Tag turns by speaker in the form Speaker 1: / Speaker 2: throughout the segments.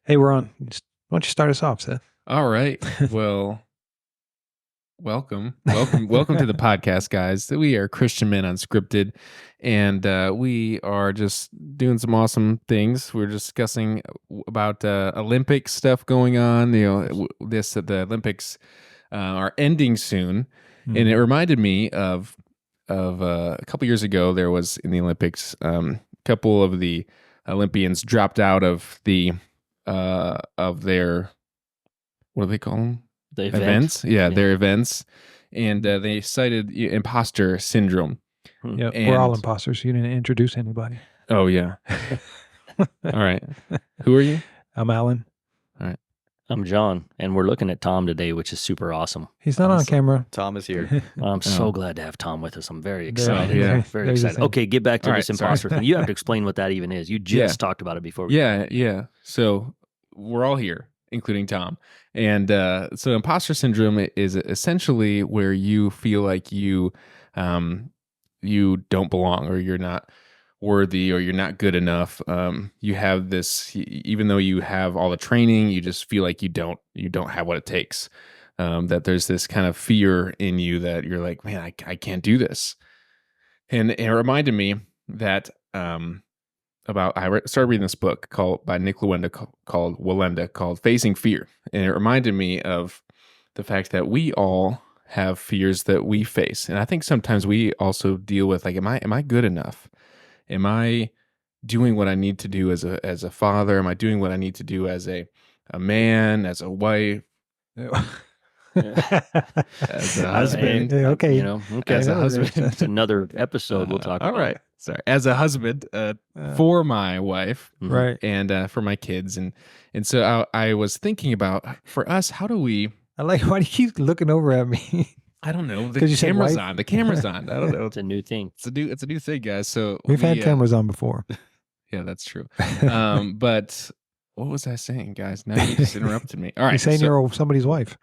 Speaker 1: Hey, we're on. Why don't you start us off, Seth?
Speaker 2: All right. Well, welcome to the podcast, guys. We are Christian Men Unscripted, and we are just doing some awesome things. We're discussing about Olympic stuff going on. The Olympics are ending soon, and it reminded me of a couple years ago. There was in the Olympics, a couple of the Olympians dropped out of their, what do they call them?
Speaker 3: The
Speaker 2: Events. Yeah, their events. And they cited imposter syndrome.
Speaker 1: Yeah, we're all imposters. You didn't introduce anybody.
Speaker 2: Oh, yeah. All right. Who are you?
Speaker 1: I'm Alan.
Speaker 2: All right.
Speaker 3: I'm John, and we're looking at Tom today, which is super awesome.
Speaker 1: He's not on camera.
Speaker 4: Tom is here.
Speaker 3: I'm so glad to have Tom with us. I'm very excited.
Speaker 2: yeah.
Speaker 3: Very excited. Okay, get back to
Speaker 2: All
Speaker 3: this
Speaker 2: right,
Speaker 3: imposter thing. You have to explain what that even is. You just talked about it before.
Speaker 2: Yeah. So we're all here, including Tom. And so imposter syndrome is essentially where you feel like you don't belong, or you're not worthy, or you're not good enough. You have this, even though you have all the training, you just feel like you don't have what it takes. That there's this kind of fear in you that you're like, man, I can't do this. And it reminded me that I started reading this book by Nik Wallenda called Facing Fear. And it reminded me of the fact that we all have fears that we face. And I think sometimes we also deal with, like, am I good enough? Am I doing what I need to do as a father? Am I doing what I need to do as a man, as a wife? As a husband,
Speaker 1: okay.
Speaker 2: As a husband.
Speaker 3: It's another episode we'll talk about.
Speaker 2: All right. Sorry. As a husband for my wife,
Speaker 1: right,
Speaker 2: and for my kids. And so I was thinking about, for us, how do we...
Speaker 1: I like, why do you keep looking over at me?
Speaker 2: I don't know. The camera's on. The camera's on. I don't know.
Speaker 3: It's a new thing.
Speaker 2: It's a new thing, guys. So
Speaker 1: we've had cameras on before.
Speaker 2: Yeah, that's true. But what was I saying, guys? Now you just interrupted me. All right.
Speaker 1: You're saying you're somebody's wife.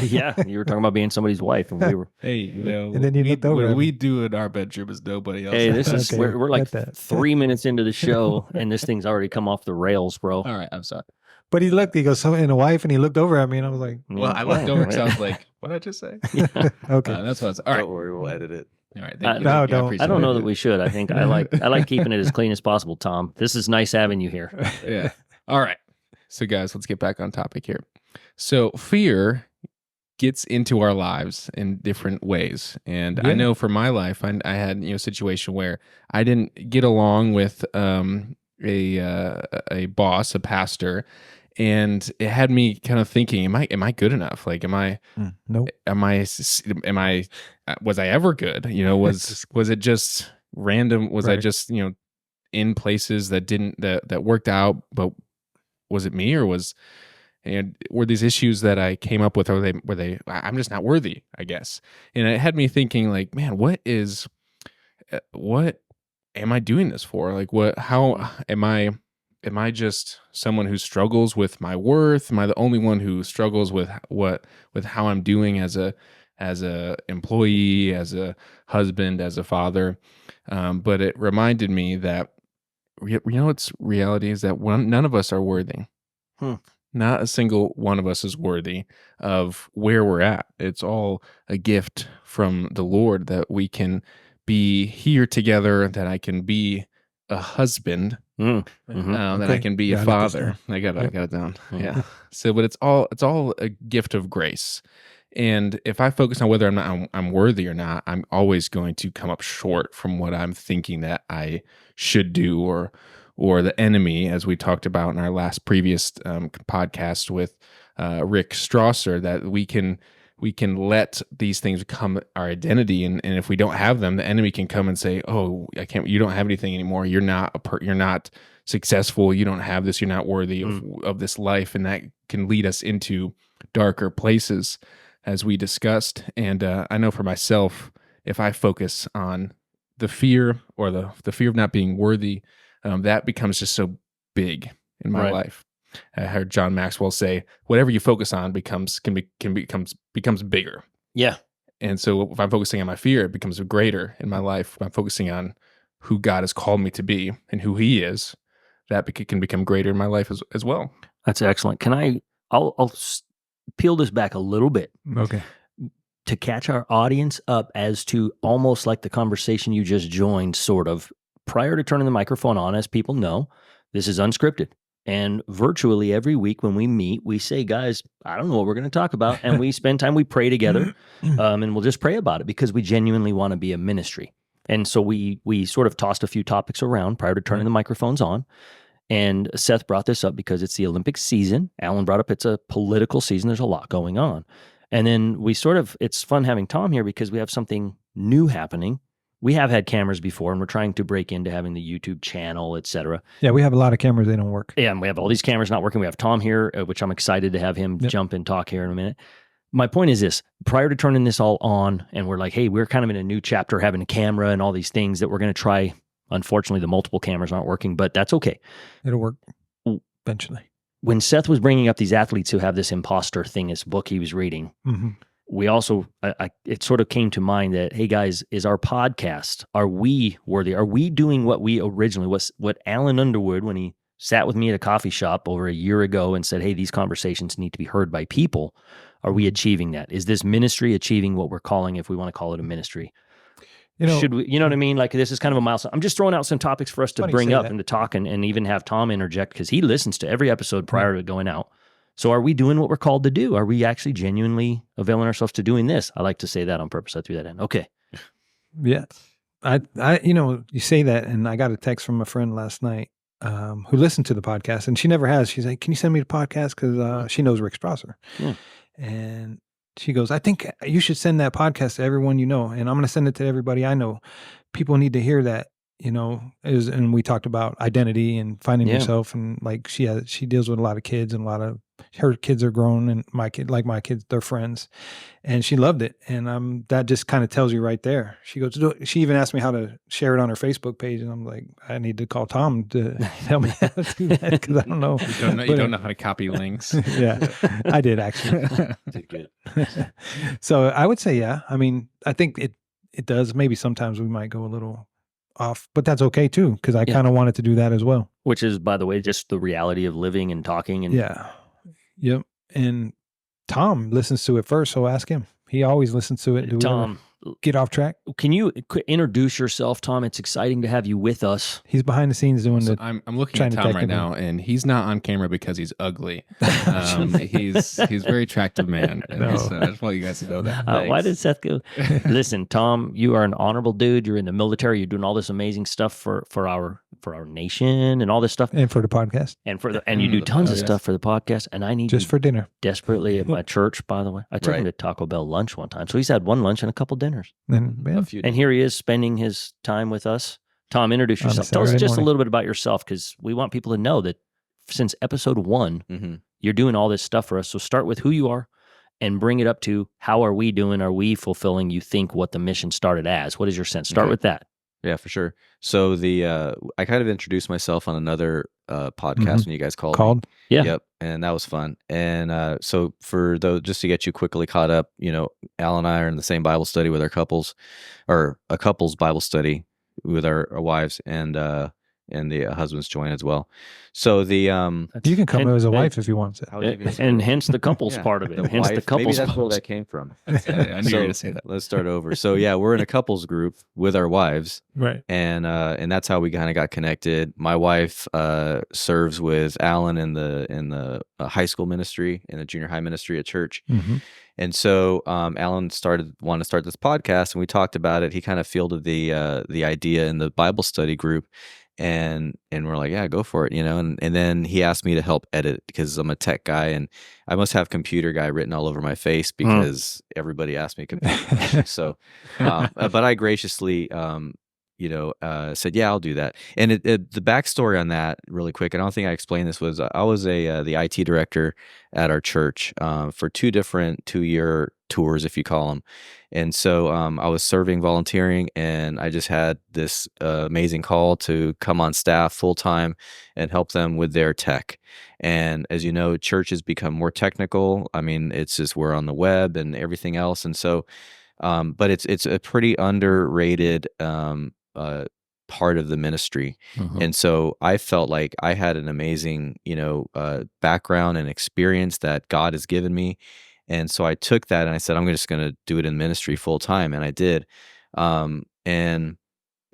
Speaker 3: Yeah, you were talking about being somebody's wife, and we were.
Speaker 2: Hey,
Speaker 1: and then you looked over.
Speaker 2: What we do in our bedroom is nobody else.
Speaker 3: Hey, this is we're like 3 minutes into the show, and this thing's already come off the rails, bro.
Speaker 2: All right, I'm sorry.
Speaker 1: But he goes, so in a wife, and he looked over at me, and I was like,
Speaker 2: well, I looked over, so I was like, what did I just say?
Speaker 3: Yeah.
Speaker 1: Okay.
Speaker 2: That's what I was. All right.
Speaker 4: Don't worry, we'll edit it.
Speaker 2: All right.
Speaker 1: No, don't.
Speaker 3: I don't know that we should. I think I like keeping it as clean as possible, Tom. This is nice having you here.
Speaker 2: Yeah. All right. So, guys, let's get back on topic here. So, fear gets into our lives in different ways. And I know for my life, I had a situation where I didn't get along with a boss, a pastor, and it had me kind of thinking, am I good enough? Like,
Speaker 1: nope.
Speaker 2: Was I ever good? Was it just random? Was I just, in places that worked out, but was it me, or were these issues that I came up with, or were they I'm just not worthy, I guess. And it had me thinking, like, man, what am I doing this for? Like, how am I just someone who struggles with my worth? Am I the only one who struggles with how I'm doing as a employee, as a husband, as a father? But it reminded me that, what's reality is that none of us are worthy. Not a single one of us is worthy of where we're at. It's all a gift from the Lord that we can be here together, that I can be a husband, that I can be a father. I got it down. Yeah. So, but it's all a gift of grace. And if I focus on whether I'm worthy or not, I'm always going to come up short from what I'm thinking that I should do, or the enemy, as we talked about in our previous podcast with Rick Strasser, that we can let these things become our identity, and if we don't have them, the enemy can come and say, "Oh, you don't have anything anymore. You're not successful. You don't have this. You're not worthy of this life," and that can lead us into darker places, as we discussed. And I know for myself, if I focus on the fear, or the fear of not being worthy, that becomes just so big in my life. I heard John Maxwell say, "Whatever you focus on becomes bigger."
Speaker 3: Yeah.
Speaker 2: And so if I'm focusing on my fear, it becomes greater in my life. If I'm focusing on who God has called me to be and who He is, that can become greater in my life as well.
Speaker 3: That's excellent. I'll peel this back a little bit
Speaker 1: Okay.
Speaker 3: to catch our audience up as to almost like the conversation you just joined, sort of prior to turning the microphone on. As people know, this is unscripted. And virtually every week when we meet, we say, guys, I don't know what we're going to talk about. And we spend time, we pray together, and we'll just pray about it because we genuinely want to be a ministry. And so we sort of tossed a few topics around prior to turning the microphones on. And Seth brought this up because it's the Olympic season. Alan brought up it's a political season. There's a lot going on. And then it's fun having Tom here because we have something new happening. We have had cameras before, and we're trying to break into having the YouTube channel, et cetera.
Speaker 1: Yeah, we have a lot of cameras. They don't work.
Speaker 3: Yeah, and we have all these cameras not working. We have Tom here, which I'm excited to have him jump and talk here in a minute. My point is this: prior to turning this all on, and we're like, hey, we're kind of in a new chapter, having a camera and all these things that we're going to try. Unfortunately, the multiple cameras aren't working, but that's okay.
Speaker 1: It'll work eventually.
Speaker 3: When Seth was bringing up these athletes who have this imposter thing, this book he was reading, we also, it sort of came to mind that, hey guys, is our podcast, are we worthy? Are we doing what we originally, what Alan Underwood, when he sat with me at a coffee shop over a year ago and said, hey, these conversations need to be heard by people. Are we achieving that? Is this ministry achieving what we're calling, if we want to call it a ministry? Should we, you know what I mean? Like, this is kind of a milestone. I'm just throwing out some topics for us to bring up and to talk and even have Tom interject because he listens to every episode prior to going out. So are we doing what we're called to do? Are we actually genuinely availing ourselves to doing this? I like to say that on purpose. I threw that in. Okay.
Speaker 1: Yeah. I you say that, and I got a text from a friend last night who listened to the podcast, and she never has. She's like, can you send me the podcast? Because she knows Rick Strasser. Yeah. And she goes, I think you should send that podcast to everyone you know. And I'm going to send it to everybody I know. People need to hear that, and we talked about identity and finding yourself. And like, she deals with a lot of kids, and her kids are grown, and my kids, they're friends, and she loved it. And that just kind of tells you right there. She goes, she even asked me how to share it on her Facebook page. And I'm like, I need to call Tom to tell me how to do that, because I don't know.
Speaker 2: You don't know how to copy links.
Speaker 1: Yeah, I did actually.
Speaker 3: Did good.
Speaker 1: So I would say, yeah. I mean, I think it does. Maybe sometimes we might go a little off, but that's okay too, because I kind of wanted to do that as well.
Speaker 3: Which is, by the way, just the reality of living and talking. And
Speaker 1: Yep. And Tom listens to it first, so ask him. He always listens to it.
Speaker 3: Tom,
Speaker 1: get off track.
Speaker 3: Can you introduce yourself, Tom? It's exciting to have you with us.
Speaker 1: He's behind the scenes doing
Speaker 2: I'm looking at Tom right now, and he's not on camera because he's ugly. He's a very attractive man. And so I just want you guys to know that.
Speaker 3: Why did Seth go? Listen, Tom, you are an honorable dude. You're in the military. You're doing all this amazing stuff for our nation and all this stuff,
Speaker 1: and for the podcast,
Speaker 3: and you do tons of stuff for the podcast. And I need
Speaker 1: just for dinner
Speaker 3: desperately at my church. By the way, I took him to Taco Bell lunch one time, so he's had one lunch and a couple dinners. And here he is spending his time with us. Tom, introduce yourself. Tell us just a little bit about yourself, because we want people to know that since episode 1, you're doing all this stuff for us. So start with who you are and bring it up to how are we doing? Are we fulfilling, you think, what the mission started as? What is your sense? Start with that.
Speaker 4: Yeah, for sure. So I kind of introduced myself on another podcast when you guys called me.
Speaker 3: Yeah.
Speaker 4: Yep. And that was fun. And so just to get you quickly caught up, Al and I are in the same Bible study with our couples, or a couples Bible study with our wives, and the husbands join as well. So you
Speaker 1: can come as a wife if you want to.
Speaker 3: And hence the couples part of it. Hence the couples.
Speaker 4: Maybe that's where that came from.
Speaker 2: I knew you were going to say that.
Speaker 4: Let's start over. So yeah, we're in a couples group with our wives,
Speaker 1: right?
Speaker 4: And that's how we kind of got connected. My wife serves with Alan in the high school ministry, in the junior high ministry at church. And so Alan wanted to start this podcast, and we talked about it. He kind of fielded the idea in the Bible study group. And we're like, yeah, go for it, and then he asked me to help edit, because I'm a tech guy, and I must have computer guy written all over my face because everybody asked me computer. So, but I graciously, said, yeah, I'll do that. And the backstory on that, really quick, I don't think I explained this, was I was the IT director at our church for 2 different 2-year tours, if you call them. And so I was serving, volunteering, and I just had this amazing call to come on staff full time and help them with their tech. And as you know, church has become more technical. I mean, it's just, we're on the web and everything else. And so, but it's a pretty underrated part of the ministry. And so I felt like I had an amazing, background and experience that God has given me. And so I took that and I said, I'm just going to do it in ministry full time. And I did.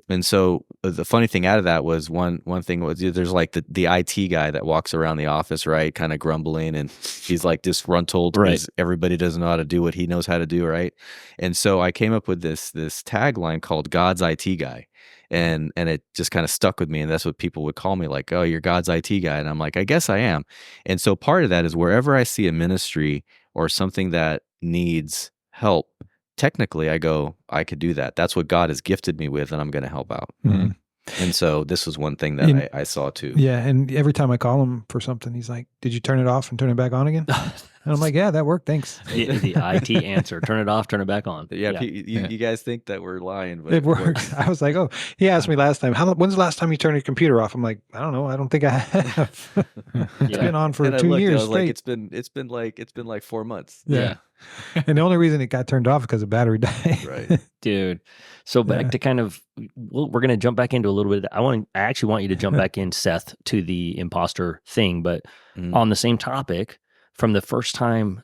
Speaker 4: And so the funny thing out of that was one thing was there's like the IT guy that walks around the office, right, kind of grumbling, and he's like disgruntled because everybody doesn't know how to do what he knows how to do, right? And so I came up with this tagline called God's IT guy, and it just kind of stuck with me, and that's what people would call me, like, oh, you're God's IT guy, and I'm like, I guess I am. And so part of that is wherever I see a ministry or something that needs help, technically I go, I could do that. That's what God has gifted me with, and I'm going to help out. And so this was one thing that I saw too.
Speaker 1: Yeah, and every time I call him for something, he's like, did you turn it off and turn it back on again? And I'm like, yeah, that worked, thanks.
Speaker 3: The IT answer, turn it off, turn it back on.
Speaker 4: Yeah. You guys think that we're lying, but
Speaker 1: it works. I was like, oh, he asked me last time, when's the last time you turned your computer off? I'm like, I don't know. I don't think I have. It's been on for 2 years straight.
Speaker 4: Like, it's been like 4 months.
Speaker 1: Yeah. And the only reason it got turned off is because the battery died.
Speaker 4: Right.
Speaker 3: Dude. So back to kind of, we're going to jump back into a little bit. I actually want you to jump back in, Seth, to the imposter thing, but on the same topic, from the first time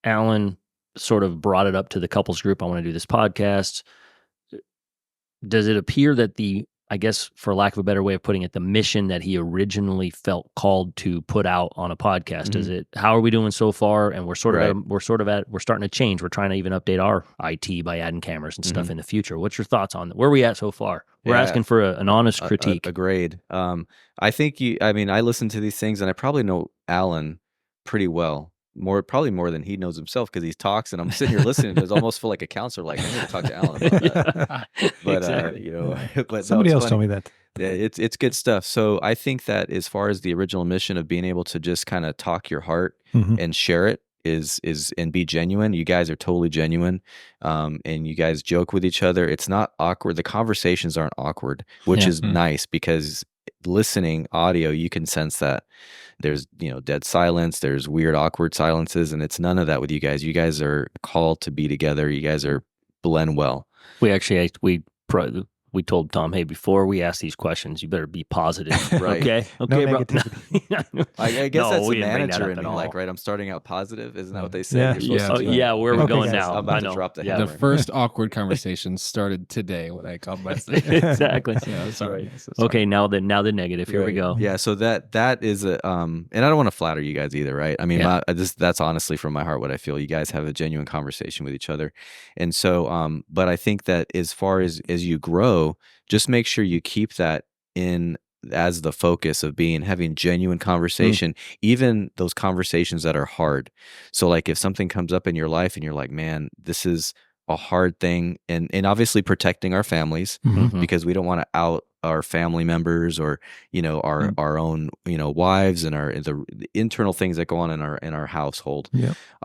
Speaker 3: Alan sort of brought it up to the couples group, I want to do this podcast, does it appear that I guess for lack of a better way of putting it, the mission that he originally felt called to put out on a podcast, is it, how are we doing so far? And we're starting to change. We're trying to even update our IT by adding cameras and stuff in the future. What's your thoughts on where are we at so far? We're asking for an honest critique.
Speaker 4: A grade. I think I listen to these things and I probably know Alan pretty well. Probably more than he knows himself, because he talks and I'm sitting here listening. I almost feel like a counselor, like, I need to talk to Alan about that. But
Speaker 3: exactly.
Speaker 4: But
Speaker 1: somebody else told me that.
Speaker 4: Yeah, it's good stuff. So I think that as far as the original mission of being able to just kind of talk your heart and share it is and be genuine. You guys are totally genuine, and you guys joke with each other. It's not awkward. The conversations aren't awkward, which is nice, because listening audio, you can sense that there's dead silence, there's weird awkward silences, and it's none of that with you guys. You guys are called to be together. You guys are blend well. We told Tom, hey, before we ask these questions, you better be positive. Right.
Speaker 3: Okay,
Speaker 1: No
Speaker 3: bro.
Speaker 1: negativity.
Speaker 4: I guess that's the manager in me, like, right, I'm starting out positive. Isn't that what they say?
Speaker 1: Yeah.
Speaker 4: You're supposed to do?
Speaker 3: Where are we going
Speaker 1: guys,
Speaker 3: now?
Speaker 4: I'm about to drop the hammer.
Speaker 2: The first awkward conversation started today when I called myself.
Speaker 3: Exactly.
Speaker 2: Yeah, sorry.
Speaker 3: Okay, now the negative. Here we go.
Speaker 4: Yeah, so that is and I don't want to flatter you guys either, right? I mean, that's honestly from my heart what I feel. You guys have a genuine conversation with each other, and so but I think that as far as you grow, just make sure you keep that in as the focus of having genuine conversation, even those conversations that are hard. So like if something comes up in your life and you're like, man, this is a hard thing, and obviously protecting our families, because we don't want to out our family members or our own wives and the internal things that go on in our household.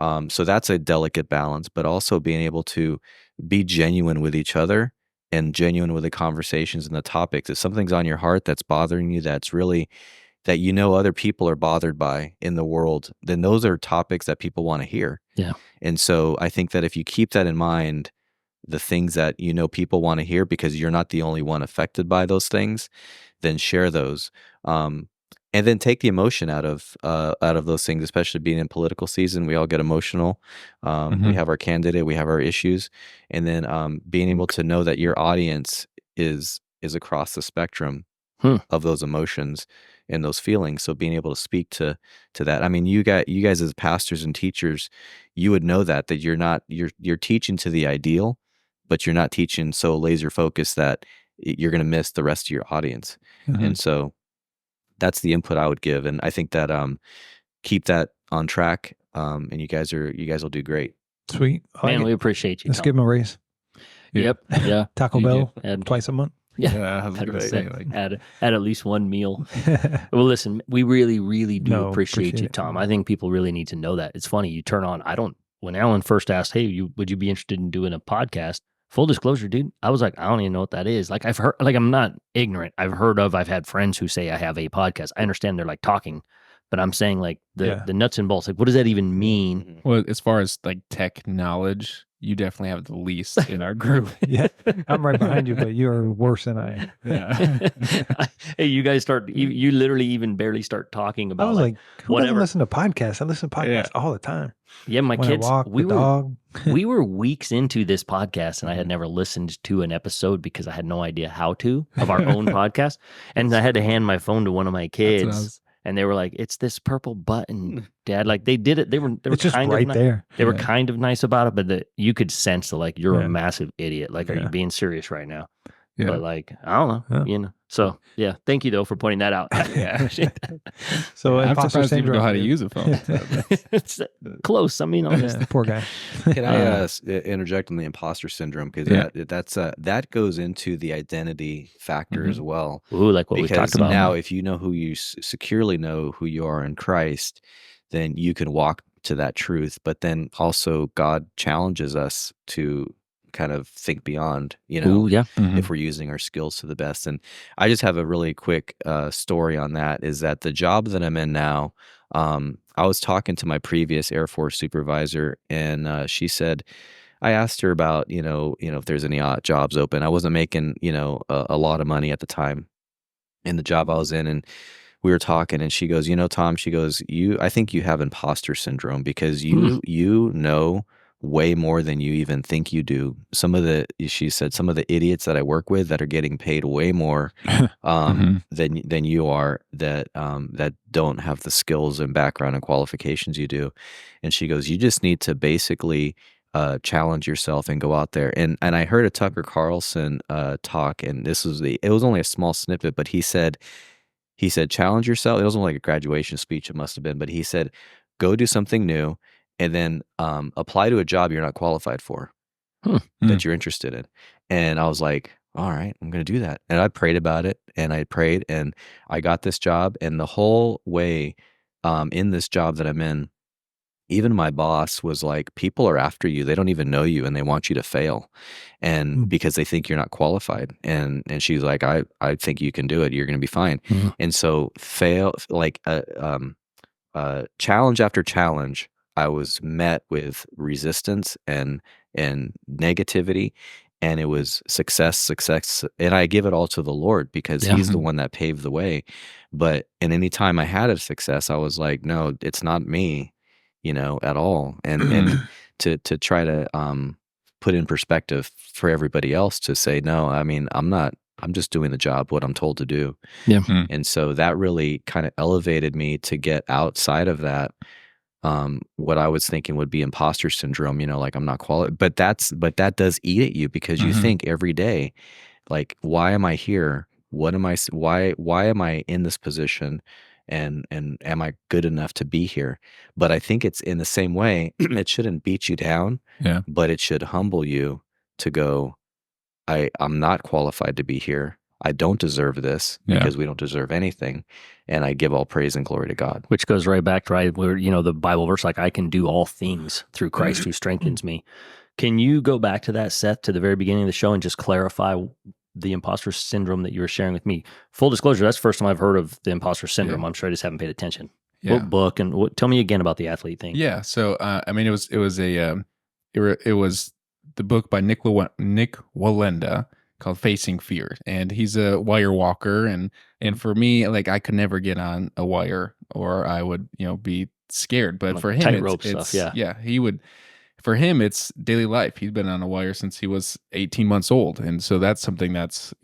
Speaker 4: So that's a delicate balance, but also being able to be genuine with each other and genuine with the conversations and the topics. If something's on your heart that's bothering you, that's really that other people are bothered by in the world, then those are topics that people want to hear.
Speaker 3: Yeah.
Speaker 4: And so I think that if you keep that in mind, the things that people want to hear, because you're not the only one affected by those things, then share those. And then take the emotion out of those things, especially being in political season. We all get emotional. We have our candidate, we have our issues, and then being able to know that your audience is across the spectrum of those emotions and those feelings. So being able to speak to that. I mean, you guys as pastors and teachers, you would know that you're teaching to the ideal, but you're not teaching so laser focused that you're going to miss the rest of your audience. And so that's the input I would give, and I think that keep that on track, and you guys will do great.
Speaker 1: Sweet,
Speaker 3: man. We appreciate you.
Speaker 1: Let's give him a raise.
Speaker 3: Yep. Yeah.
Speaker 1: Taco Bell twice a month.
Speaker 3: Yeah. I was gonna say, add at least one meal. Well, listen, we really, really do appreciate you, Tom. I think people really need to know that. It's funny. You turn on. When Alan first asked, hey, would you be interested in doing a podcast? Full disclosure, dude, I was like, I don't even know what that is. Like, I've heard, like, I'm not ignorant. I've had friends who say I have a podcast. I understand they're like talking But I'm saying like
Speaker 1: Yeah.
Speaker 3: the nuts and bolts. Like, what does that even mean?
Speaker 2: Well, as far as like tech knowledge, you definitely have the least in our group.
Speaker 1: Yeah, I'm right behind you, but you're worse than I am.
Speaker 2: Yeah.
Speaker 3: Hey, you guys start. You literally even barely start talking
Speaker 1: I
Speaker 3: about
Speaker 1: was like, who doesn't
Speaker 3: whatever.
Speaker 1: listen to podcasts? I listen to podcasts all the time.
Speaker 3: Yeah, my
Speaker 1: When
Speaker 3: kids.
Speaker 1: I walk
Speaker 3: we
Speaker 1: the
Speaker 3: were
Speaker 1: dog.
Speaker 3: we were weeks into this podcast, and I had never listened to an episode because I had no idea how to of our own podcast, and I had to hand my phone to one of my kids. And they were like, "It's this purple button, Dad." Like they did it. They were
Speaker 1: It's just
Speaker 3: kind
Speaker 1: right
Speaker 3: of
Speaker 1: there.
Speaker 3: They were kind of nice about it, but you could sense that like you're
Speaker 1: Yeah.
Speaker 3: a massive idiot. Like, are you
Speaker 1: Yeah.
Speaker 3: being serious right now?
Speaker 2: Yeah.
Speaker 3: But like, I don't know.
Speaker 1: Yeah.
Speaker 3: You know. So yeah, thank you though for pointing that out.
Speaker 2: Yeah.
Speaker 1: So
Speaker 2: I'm
Speaker 1: imposter
Speaker 2: surprised you even know
Speaker 1: syndrome.
Speaker 2: how to use a phone.
Speaker 3: It's close. I mean, honestly.
Speaker 1: Yeah, poor guy.
Speaker 4: Can I interject on the imposter syndrome? Because that goes into the identity factor as well.
Speaker 3: Ooh, like what we talked about.
Speaker 4: Now, if you know who you securely know who you are in Christ, then you can walk to that truth. But then also God challenges us to kind of think beyond,
Speaker 3: Ooh, yeah.
Speaker 4: if we're using our skills to the best. And I just have a really quick story on that, is that the job that I'm in now, I was talking to my previous Air Force supervisor, and she said, I asked her about, if there's any jobs open. I wasn't making, a lot of money at the time in the job I was in. And we were talking, and she goes, Tom, she goes, I think you have imposter syndrome, because you know way more than you even think you do. She said, some of the idiots that I work with that are getting paid way more than you are, that don't have the skills and background and qualifications you do. And she goes, you just need to basically challenge yourself and go out there. And I heard a Tucker Carlson talk, and it was only a small snippet, but he said, challenge yourself. It wasn't like a graduation speech, it must have been, but he said, go do something new, and then apply to a job you're not qualified for, that you're interested in. And I was like, all right, I'm going to do that. And I prayed about it, and I prayed, and I got this job. And the whole way in this job that I'm in, even my boss was like, people are after you. They don't even know you, and they want you to fail, and because they think you're not qualified. And she's like, I think you can do it. You're going to be fine. And so challenge after challenge, I was met with resistance and negativity, and it was success. And I give it all to the Lord, because he's the one that paved the way. And anytime I had a success, I was like, no, it's not me, at all. And to try to put in perspective for everybody else, to say, no, I mean, I'm just doing the job, what I'm told to do.
Speaker 3: Yeah.
Speaker 4: And so that really kind of elevated me to get outside of that. What I was thinking would be imposter syndrome, like I'm not qualified, but that does eat at you, because you think every day, like, why am I here? Why am I in this position? And am I good enough to be here? But I think it's in the same way, it shouldn't beat you down, but it should humble you to go, I'm not qualified to be here. I don't deserve this, because we don't deserve anything. And I give all praise and glory to God.
Speaker 3: Which goes right back to where, the Bible verse, like, I can do all things through Christ who strengthens me. Can you go back to that, Seth, to the very beginning of the show, and just clarify the imposter syndrome that you were sharing with me? Full disclosure, that's the first time I've heard of the imposter syndrome. I'm sure I just haven't paid attention. What book, and tell me again about the athlete thing.
Speaker 2: Yeah. So, I mean, it was the book by Nik Wallenda, called Facing Fear. And he's a wire walker. And for me, like, I could never get on a wire, or I would, be scared. But for him,
Speaker 3: tightrope stuff.
Speaker 2: He would, for him, it's daily life. He's been on a wire since he was 18 months old. And so that's something that's,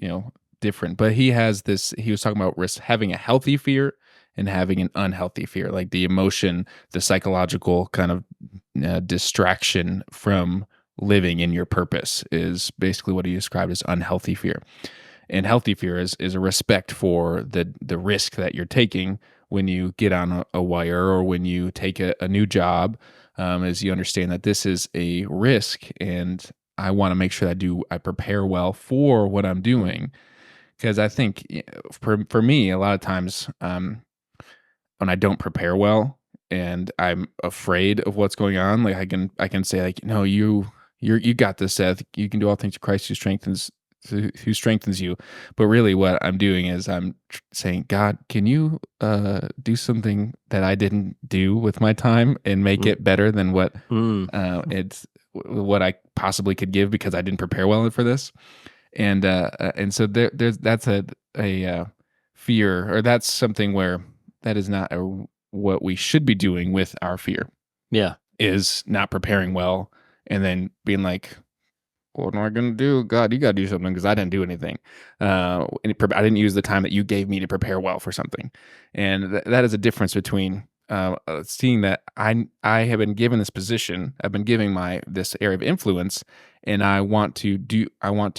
Speaker 2: different. But he was talking about having a healthy fear and having an unhealthy fear, like the emotion, the psychological kind of distraction from living in your purpose is basically what he described as unhealthy fear. And healthy fear is a respect for the risk that you're taking when you get on a wire, or when you take a new job, as you understand that this is a risk, and I want to make sure I prepare well for what I'm doing. Because I think for me, a lot of times when I don't prepare well and I'm afraid of what's going on, like I can say, like, no, you got this, Seth. You can do all things through Christ who strengthens who strengthens you. But really what I'm doing is I'm saying, God, can you do something that I didn't do with my time and make it better than what it's what I possibly could give, because I didn't prepare well for this. And so there's that's a fear, or that's something where that is not what we should be doing with our fear.
Speaker 3: Yeah.
Speaker 2: Is not preparing well and then being like, what am I going to do? God, you got to do something because I didn't do anything. I didn't use the time that you gave me to prepare well for something. And that is a difference between seeing that I have been given this position. I've been giving this area of influence, and I want to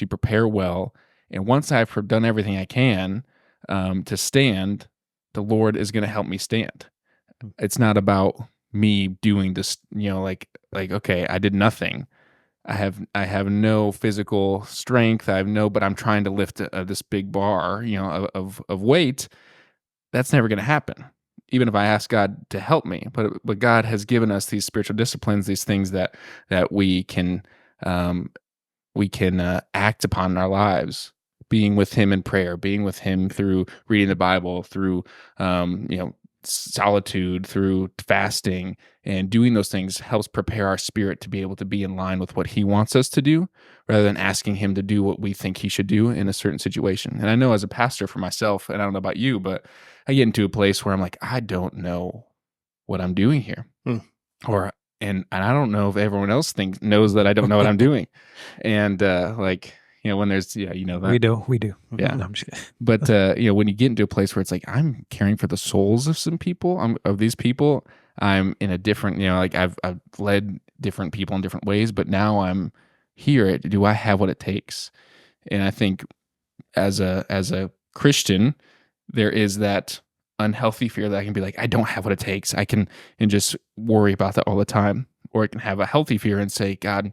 Speaker 2: prepare well. And once I've done everything I can to stand, the Lord is going to help me stand. It's not about me doing this, like, okay, I did nothing. I have no physical strength. But I'm trying to lift this big bar, of weight. That's never going to happen, even if I ask God to help me. But God has given us these spiritual disciplines, these things that we can act upon in our lives. Being with Him in prayer, being with Him through reading the Bible, through solitude, through fasting, and doing those things helps prepare our spirit to be able to be in line with what He wants us to do, rather than asking Him to do what we think He should do in a certain situation. And I know as a pastor for myself, and I don't know about you, but I get into a place where I'm like, I don't know what I'm doing here. And I don't know if everyone else knows that I don't know what I'm doing. And when there's that.
Speaker 1: We do.
Speaker 2: Yeah.
Speaker 1: No, I'm just kidding.
Speaker 2: But when you get into a place where it's like, I'm caring for the souls of some people, of these people, I'm in a different, I've led different people in different ways, but now I'm here. Do I have what it takes? And I think as a Christian, there is that unhealthy fear that I can be like, I don't have what it takes. I can and just worry about that all the time. Or I can have a healthy fear and say, God,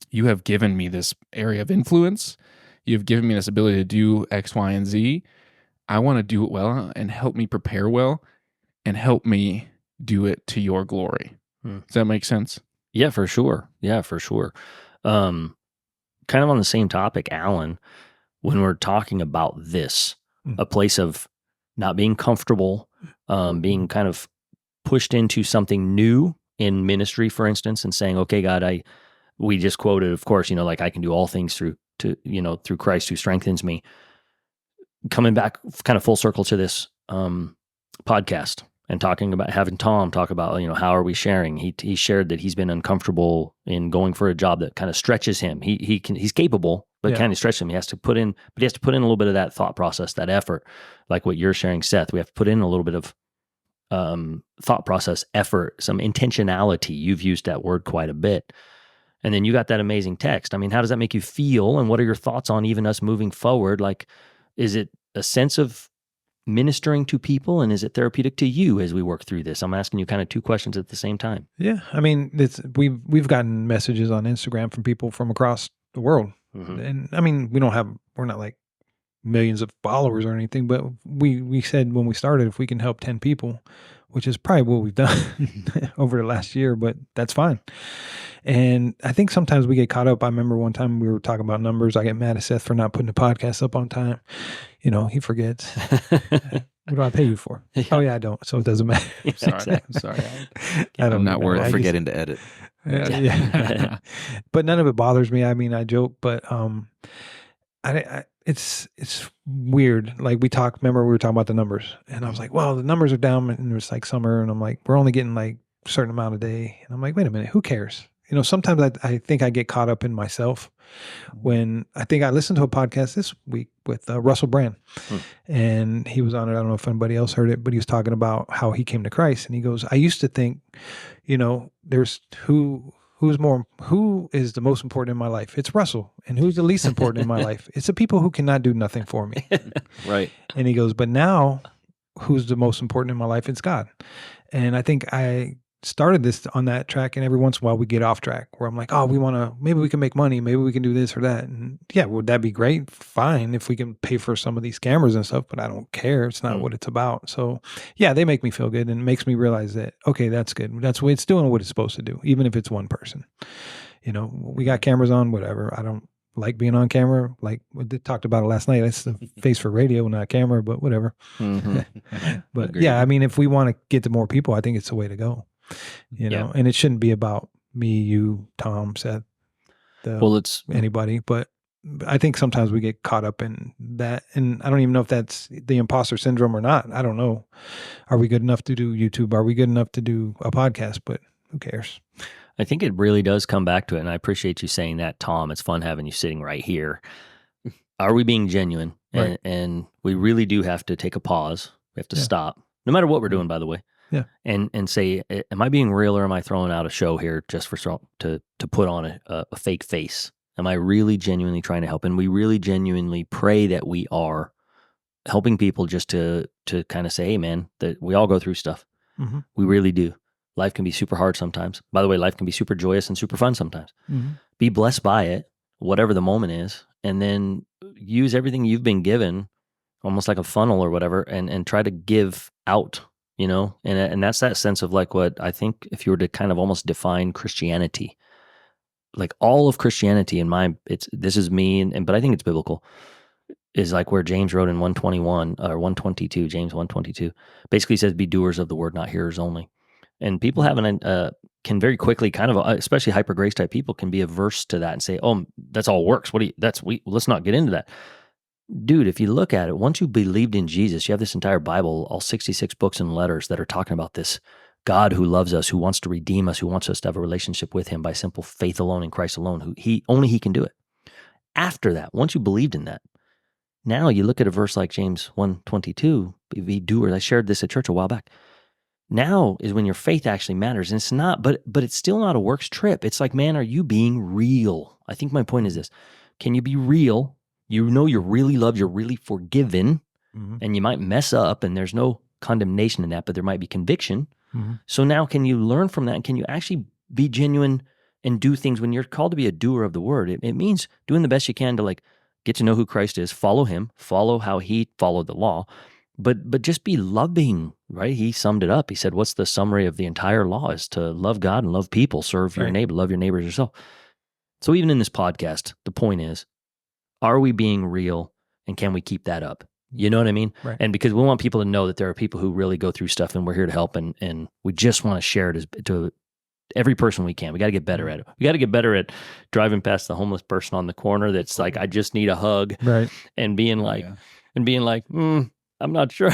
Speaker 2: you have given me this area of influence. You've given me this ability to do X, Y, and Z. I want to do it well, and help me prepare well, and help me do it to your glory. Does that make sense?
Speaker 3: Yeah, for sure. Kind of on the same topic, Alan, when we're talking about this, a place of not being comfortable, being kind of pushed into something new in ministry, for instance, and saying, okay, God, we just quoted, of course, I can do all things through Christ who strengthens me. Coming back kind of full circle to this podcast and talking about having Tom talk about, how are we sharing? He shared that he's been uncomfortable in going for a job that kind of stretches him. He's capable, but kind of stretches him. He has to put in a little bit of that thought process, that effort, like what you're sharing, Seth. We have to put in a little bit of thought process, effort, some intentionality. You've used that word quite a bit. And then you got that amazing text. I mean, how does that make you feel? And what are your thoughts on even us moving forward? Like, is it a sense of ministering to people, and is it therapeutic to you as we work through this? I'm asking you kind of two questions at the same time.
Speaker 1: Yeah. I mean, we've gotten messages on Instagram from people from across the world. Mm-hmm. And I mean, we're not like millions of followers or anything, but we said when we started, if we can help 10 people, which is probably what we've done over the last year, but that's fine. And I think sometimes we get caught up. I remember one time we were talking about numbers. I get mad at Seth for not putting the podcast up on time. He forgets. What do I pay you for? Yeah. Oh yeah, I don't. So it doesn't matter.
Speaker 2: Sorry.
Speaker 4: I'm not worth forgetting to edit.
Speaker 1: Yeah. But none of it bothers me. I mean, I joke, but it's weird. Like remember we were talking about the numbers, and I was like, well, the numbers are down, and it was like summer, and I'm like, we're only getting like a certain amount a day. And I'm like, wait a minute, who cares? Sometimes I think I get caught up in myself when I think I listened to a podcast this week with Russell Brand, and he was on it. I don't know if anybody else heard it, but he was talking about how he came to Christ, and he goes, I used to think, there's who is the most important in my life? It's Russell. And who's the least important in my life? It's the people who cannot do nothing for me.
Speaker 3: Right.
Speaker 1: And he goes, but now who's the most important in my life? It's God. And I think I started this on that track, and every once in a while we get off track where I'm like, oh, maybe we can make money. Maybe we can do this or that. And yeah, would that be great? Fine. If we can pay for some of these cameras and stuff, but I don't care. It's not what it's about. So yeah, they make me feel good, and it makes me realize that, okay, that's good. That's what it's doing, what it's supposed to do, even if it's one person. We got cameras on, whatever. like being on camera. Like we talked about it last night. That's the face for radio, not camera, but whatever. But
Speaker 3: Agreed.
Speaker 1: yeah, I mean, if we want to get to more people, I think it's the way to go. You know, and it shouldn't be about me, you, Tom, Seth, anybody. But I think sometimes we get caught up in that, and I don't even know if that's the imposter syndrome or not. I don't know. Are we good enough to do YouTube? Are we good enough to do a podcast? But who cares?
Speaker 3: I think it really does come back to it, and I appreciate you saying that, Tom. It's fun having you sitting right here. Are we being genuine?
Speaker 1: Right.
Speaker 3: And we really do have to take a pause. We have to stop, no matter what we're doing, by the way.
Speaker 1: Yeah.
Speaker 3: And say, am I being real, or am I throwing out a show here just for to put on a fake face? Am I really genuinely trying to help? And we really genuinely pray that we are helping people, just to kind of say, hey, man, that we all go through stuff.
Speaker 1: Mm-hmm.
Speaker 3: We really do. Life can be super hard sometimes. By the way, life can be super joyous and super fun sometimes.
Speaker 1: Mm-hmm.
Speaker 3: Be blessed by it, whatever the moment is, and then use everything you've been given, almost like a funnel or whatever, and try to give out, you know? And that's that sense of like what I think, if you were to kind of almost define Christianity, like all of Christianity this is me, but I think it's biblical, is like where James wrote in 121 or 122, James 122, basically says, be doers of the word, not hearers only. And people can very quickly kind of, especially hyper grace type people, can be averse to that and say, oh, that's all works. Let's not get into that. Dude, if you look at it, once you believed in Jesus, you have this entire Bible, all 66 books and letters that are talking about this God who loves us, who wants to redeem us, who wants us to have a relationship with him by simple faith alone in Christ alone, who only he can do it. After that, once you believed in that, now you look at a verse like James 1:22, be doers. I shared this at church a while back. Now is when your faith actually matters. And it's not, but it's still not a works trip. It's like, man, are you being real? I think my point is this. Can you be real? You know you're really loved, you're really forgiven, and you might mess up, and there's no condemnation in that, but there might be conviction. So now can you learn from that, and can you actually be genuine and do things? When you're called to be a doer of the word, it means doing the best you can to like get to know who Christ is, follow him, follow how he followed the law, but just be loving, right? He summed it up. He said, what's the summary of the entire law? Is to love God and love people, serve your neighbor, love your neighbor as yourself. So even in this podcast, the point is, are we being real, and can we keep that up? You know what I mean?
Speaker 1: Right.
Speaker 3: And because we want people to know that there are people who really go through stuff, and we're here to help, and we just want to share it to every person we can. We got to get better at it. We got to get better at driving past the homeless person on the corner that's like, I just need a hug.
Speaker 1: Right.
Speaker 3: And being like, I'm not sure.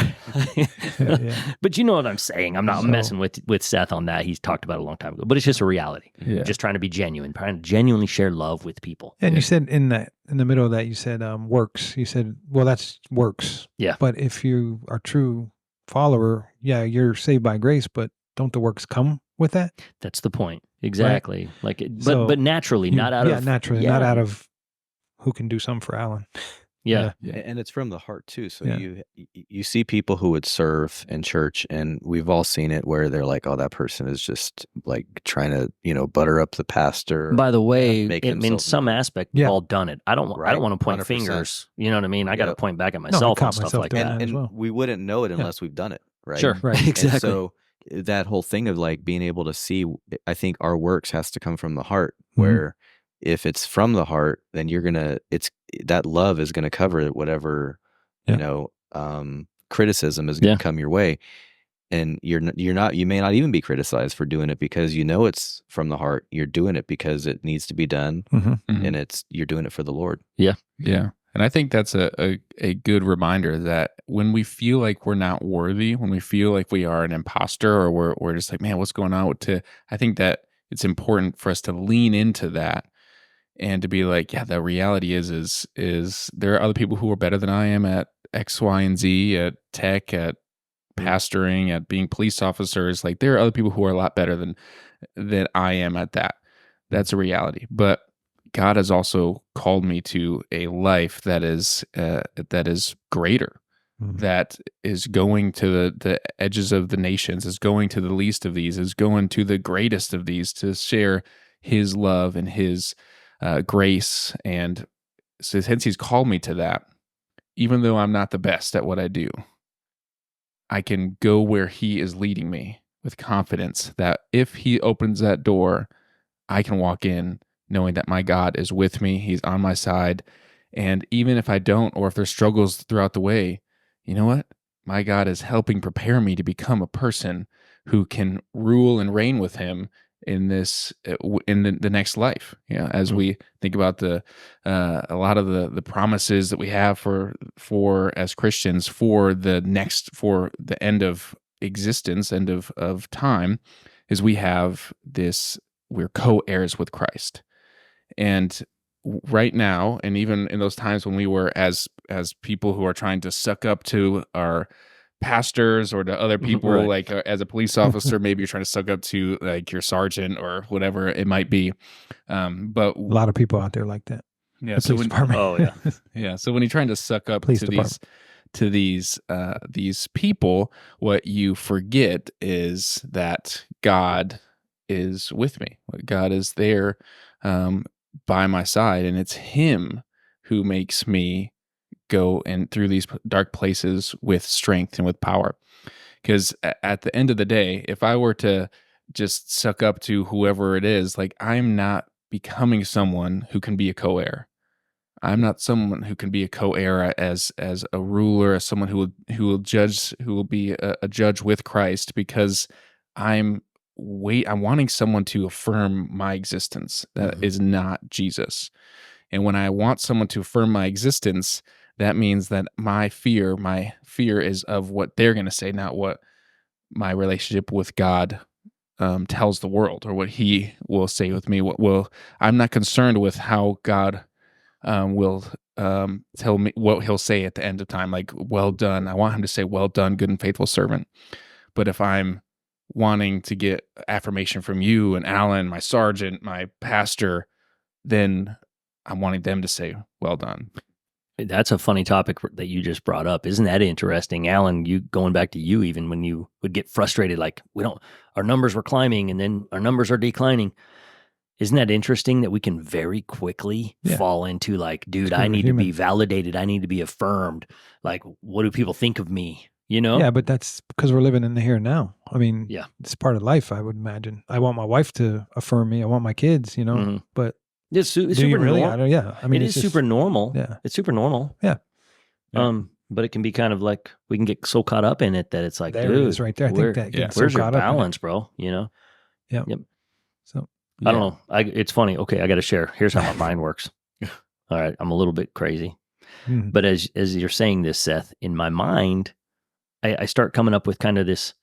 Speaker 3: But you know what I'm saying. I'm not messing with Seth on that. He's talked about it a long time ago. But it's just a reality.
Speaker 2: Yeah.
Speaker 3: Just trying to be genuine, trying to genuinely share love with people.
Speaker 1: And you said in the middle of that, you said works. You said, well, that's works.
Speaker 3: Yeah.
Speaker 1: But if you are a true follower, you're saved by grace, but don't the works come with that?
Speaker 3: That's the point. Exactly.
Speaker 1: Right?
Speaker 3: Like, but naturally, not out of
Speaker 1: naturally, not out of who can do something for Alan.
Speaker 3: Yeah.
Speaker 4: And it's from the heart too. So you see people who would serve in church, and we've all seen it where they're like, oh, that person is just like trying to, butter up the pastor.
Speaker 3: By the way, in some aspect, we've all done it. I don't want to point
Speaker 4: 100%.
Speaker 3: fingers. You know what I mean? I got to point back at myself on stuff like that.
Speaker 4: And we wouldn't know it unless we've done it, right?
Speaker 3: Sure. Right. Exactly.
Speaker 4: And so that whole thing of like being able to see, I think our works has to come from the heart, where if it's from the heart, then that love is gonna cover whatever criticism is gonna come your way, and you may not even be criticized for doing it because it's from the heart. You're doing it because it needs to be done, and you're doing it for the Lord.
Speaker 2: Yeah. And I think that's a good reminder that when we feel like we're not worthy, when we feel like we are an imposter, or we're just like, man, what's going on I think that it's important for us to lean into that. And to be like, the reality is there are other people who are better than I am at X, Y, and Z, at tech, at pastoring, at being police officers. Like, there are other people who are a lot better than I am at that. That's a reality. But God has also called me to a life that is greater, that is going to the edges of the nations, is going to the least of these, is going to the greatest of these, to share his love and his grace. And so since he's called me to that, even though I'm not the best at what I do, I can go where he is leading me with confidence that if he opens that door, I can walk in knowing that my God is with me, he's on my side. And even if I don't, or if there's struggles throughout the way, you know what? My God is helping prepare me to become a person who can rule and reign with him in this, in the next life. Yeah, as we think about a lot of the promises that we have for as Christians for the end of existence, end of time, is we have this, we're co-heirs with Christ. And right now, and even in those times when we were as people who are trying to suck up to our pastors or to other people,
Speaker 3: Right.
Speaker 2: like as a police officer, maybe you're trying to suck up to like your sergeant or whatever it might be. But
Speaker 1: A lot of people out there like that.
Speaker 2: yeah,
Speaker 1: The
Speaker 2: so
Speaker 1: police
Speaker 2: when,
Speaker 1: department.
Speaker 3: Oh, yeah.
Speaker 2: yeah, so when you're trying to suck up
Speaker 1: Police
Speaker 2: to
Speaker 1: department.
Speaker 2: these people, what you forget is that God is with me. God is there by my side, and it's him who makes me go and through these dark places with strength and with power. Because at the end of the day, if I were to just suck up to whoever it is, like, I'm not becoming someone who can be a co-heir. I'm not someone who can be a co-heir as a ruler, as someone who will be a judge with Christ, because I'm wanting someone to affirm my existence that is not Jesus. And when I want someone to affirm my existence, that means that my fear is of what they're going to say, not what my relationship with God tells the world, or what he will say with me. I'm not concerned with how God will tell me what he'll say at the end of time, like, well done. I want him to say, well done, good and faithful servant. But if I'm wanting to get affirmation from you and Alan, my sergeant, my pastor, then I'm wanting them to say, well done.
Speaker 3: That's a funny topic that you just brought up. Isn't that interesting? Alan, you going back to you, even when you would get frustrated, like our numbers were climbing and then our numbers are declining. Isn't that interesting that we can very quickly fall into like, dude, I need to be validated. I need to be affirmed. Like, what do people think of me? You know?
Speaker 1: Yeah, but that's because we're living in the here and now. I mean, it's part of life, I would imagine. I want my wife to affirm me. I want my kids, but
Speaker 3: it's super
Speaker 1: really?
Speaker 3: normal.
Speaker 1: I mean,
Speaker 3: it's super normal.
Speaker 1: Yeah.
Speaker 3: It's super normal.
Speaker 1: Yeah.
Speaker 3: But it can be kind of like, we can get so caught up in it that it's like,
Speaker 1: there
Speaker 3: dude,
Speaker 1: it is right there. I think that gets
Speaker 3: where's
Speaker 1: so
Speaker 3: your
Speaker 1: caught up in
Speaker 3: balance,
Speaker 1: it.
Speaker 3: bro? You know?
Speaker 1: Yep. So
Speaker 3: I don't know. It's funny. Okay, I got to share. Here's how my mind works. All right, I'm a little bit crazy, but as you're saying this, Seth, in my mind, I start coming up with kind of this.